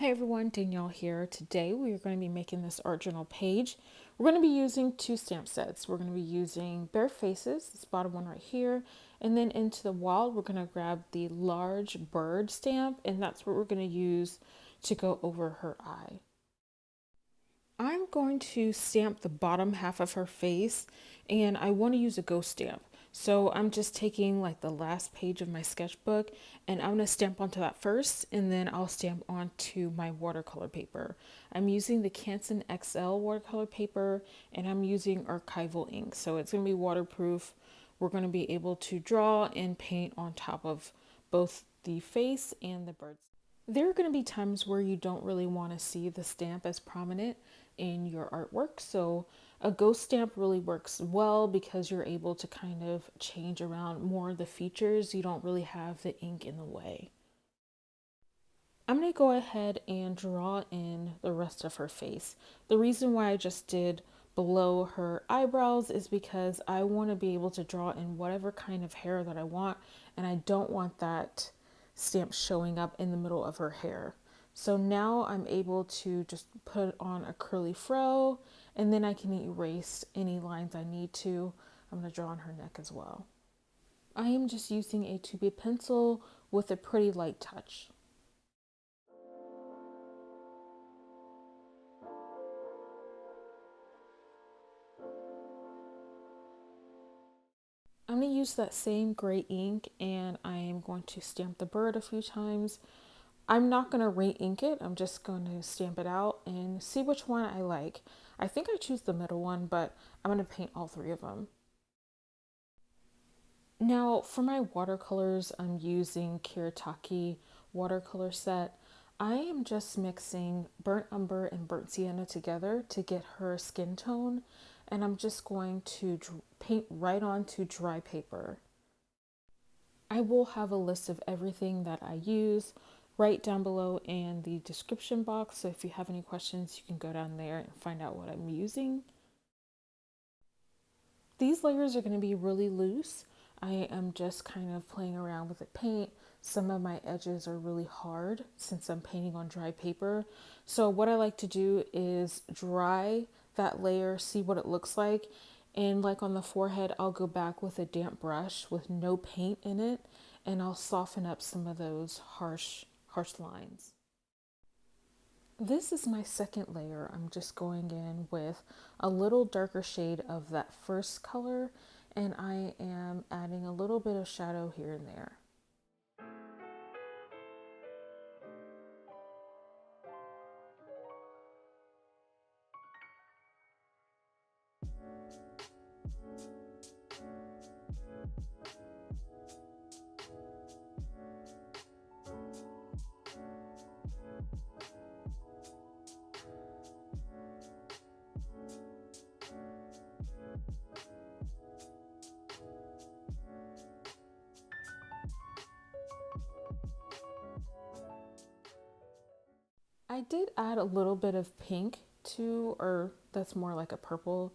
Hi everyone, Danielle here. Today we are going to be making this art journal page. We're going to be using two stamp sets. We're going to be using Bare Faces, this bottom one right here, and then into the wall we're going to grab the large bird stamp, and that's what we're going to use to go over her eye. I'm going to stamp the bottom half of her face, and I want to use a ghost stamp. So I'm just taking like the last page of my sketchbook, and I'm going to stamp onto that first, and then I'll stamp onto my watercolor paper. I'm using the Canson XL watercolor paper, and I'm using archival ink. So it's going to be waterproof. We're going to be able to draw and paint on top of both the face and the birds. There are going to be times where you don't really want to see the stamp as prominent in your artwork. So a ghost stamp really works well because you're able to kind of change around more of the features. You don't really have the ink in the way. I'm going to go ahead and draw in the rest of her face. The reason why I just did below her eyebrows is because I want to be able to draw in whatever kind of hair that I want, and I don't want that stamp showing up in the middle of her hair. So now I'm able to just put on a curly fro, and then I can erase any lines I need to. I'm going to draw on her neck as well. I am just using a 2B pencil with a pretty light touch. I'm going to use that same gray ink, and I am going to stamp the bird a few times. I'm not going to re-ink it. I'm just going to stamp it out and see which one I like. I think I choose the middle one, but I'm going to paint all three of them. Now for my watercolors, I'm using Kiritaki watercolor set. I am just mixing burnt umber and burnt sienna together to get her skin tone, and I'm just going to paint right onto dry paper. I will have a list of everything that I use right down below in the description box, so if you have any questions you can go down there and find out what I'm using. These layers are going to be really loose. I am just kind of playing around with the paint. Some of my edges are really hard since I'm painting on dry paper. So what I like to do is dry that layer, see what it looks like. And like on the forehead, I'll go back with a damp brush with no paint in it, and I'll soften up some of those harsh lines. This is my second layer. I'm just going in with a little darker shade of that first color, and I am adding a little bit of shadow here and there. I did add a little bit of pink to, or that's more like a purple,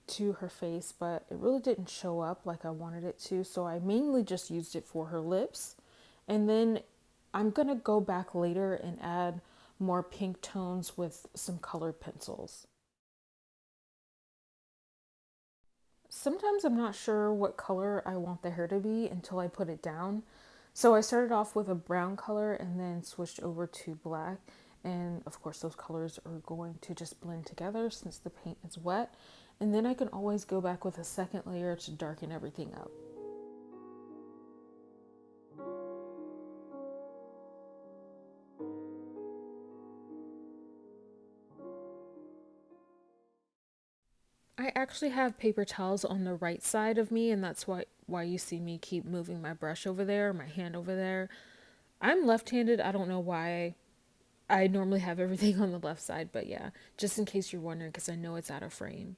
to her face, but it really didn't show up like I wanted it to, so I mainly just used it for her lips. And then I'm gonna go back later and add more pink tones with some colored pencils. Sometimes I'm not sure what color I want the hair to be until I put it down. So I started off with a brown color and then switched over to black. And of course those colors are going to just blend together since the paint is wet. And then I can always go back with a second layer to darken everything up. I actually have paper towels on the right side of me, and that's why you see me keep moving my brush over there, my hand over there. I'm left-handed. I don't know why I normally have everything on the left side, but yeah, just in case you're wondering, because I know it's out of frame.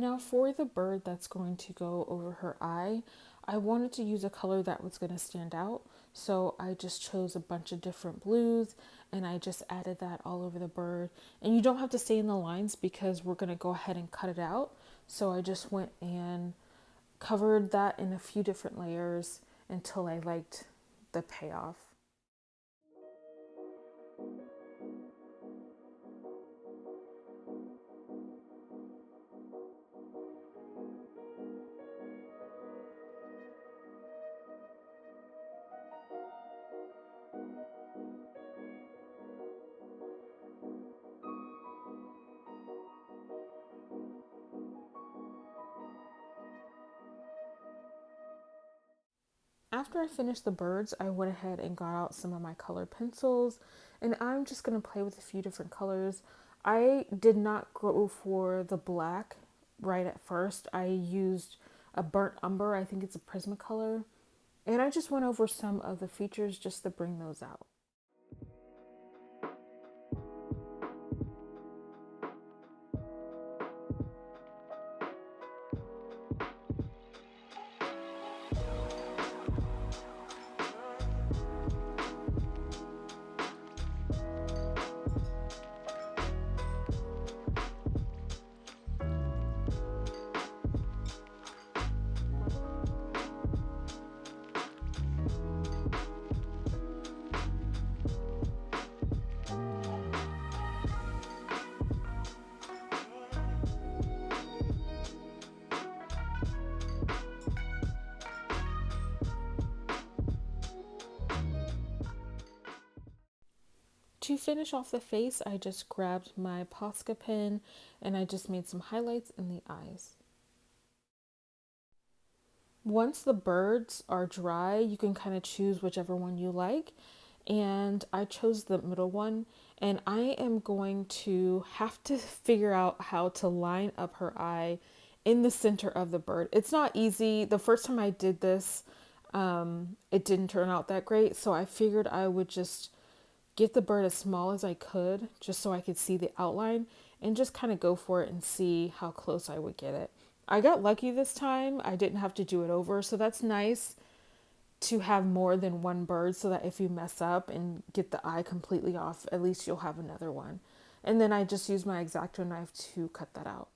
Now for the bird that's going to go over her eye, I wanted to use a color that was going to stand out. So I just chose a bunch of different blues and I just added that all over the bird. And you don't have to stay in the lines because we're going to go ahead and cut it out. So I just went and covered that in a few different layers until I liked the payoff. After I finished the birds, I went ahead and got out some of my colored pencils and I'm just going to play with a few different colors. I did not go for the black right at first. I used a burnt umber, I think it's a Prismacolor, and I just went over some of the features just to bring those out. To finish off the face, I just grabbed my Posca pen and I just made some highlights in the eyes. Once the birds are dry, you can kind of choose whichever one you like. And I chose the middle one. And I am going to have to figure out how to line up her eye in the center of the bird. It's not easy. The first time I did this, it didn't turn out that great. So I figured I would just get the bird as small as I could just so I could see the outline and just kind of go for it and see how close I would get it. I got lucky this time. I didn't have to do it over, so that's nice to have more than one bird so that if you mess up and get the eye completely off, at least you'll have another one. And then I just use my Exacto knife to cut that out.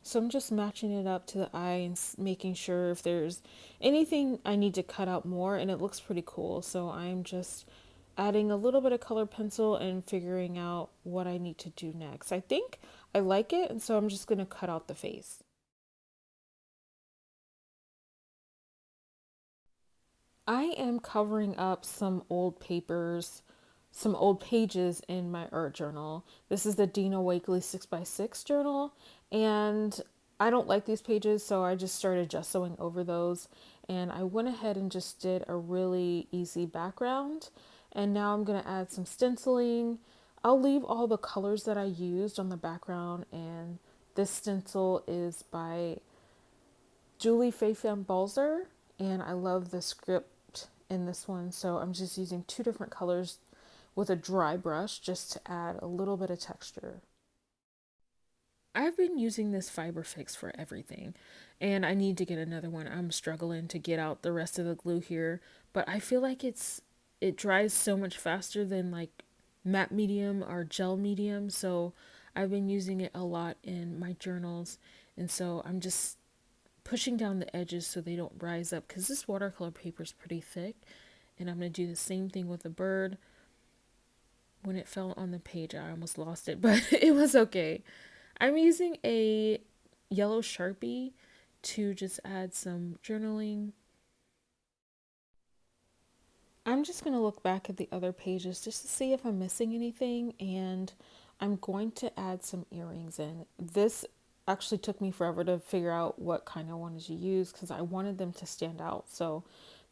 So I'm just matching it up to the eye and making sure if there's anything I need to cut out more, and it looks pretty cool. So I'm just adding a little bit of color pencil and figuring out what I need to do next. I think I like it, and so I'm just going to cut out the face. I am covering up some old papers, some old pages in my art journal. This is the Dina Wakley 6x6 journal, and I don't like these pages, so I just started gessoing over those. And I went ahead and just did a really easy background. And now I'm going to add some stenciling. I'll leave all the colors that I used on the background, and this stencil is by Julie Fayfam Balzer, and I love the script in this one, so I'm just using two different colors with a dry brush just to add a little bit of texture. I've been using this fiber fix for everything, and I need to get another one. I'm struggling to get out the rest of the glue here, but I feel like it dries so much faster than like matte medium or gel medium, so I've been using it a lot in my journals, and so I'm just pushing down the edges so they don't rise up because this watercolor paper is pretty thick. And I'm going to do the same thing with the bird. When it fell on the page, I almost lost it, but it was okay. I'm using a yellow Sharpie to just add some journaling. I'm just going to look back at the other pages just to see if I'm missing anything, and I'm going to add some earrings in. This actually took me forever to figure out what kind I wanted to use because I wanted them to stand out. So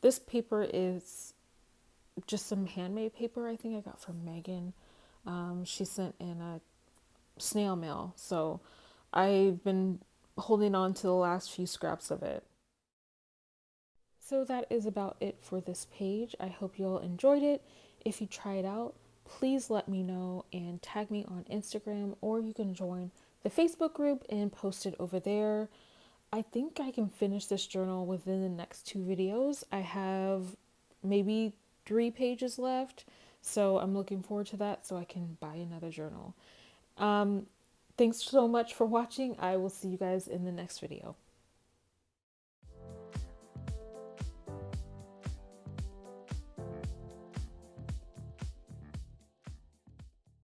This paper is just some handmade paper I think I got from Megan. She sent in a snail mail, so I've been holding on to the last few scraps of it. So that is about it for this page. I hope you all enjoyed it. If you try it out, please let me know and tag me on Instagram, or you can join the Facebook group and post it over there. I think I can finish this journal within the next 2 videos. I have maybe 3 pages left, so I'm looking forward to that so I can buy another journal. Thanks so much for watching. I will see you guys in the next video.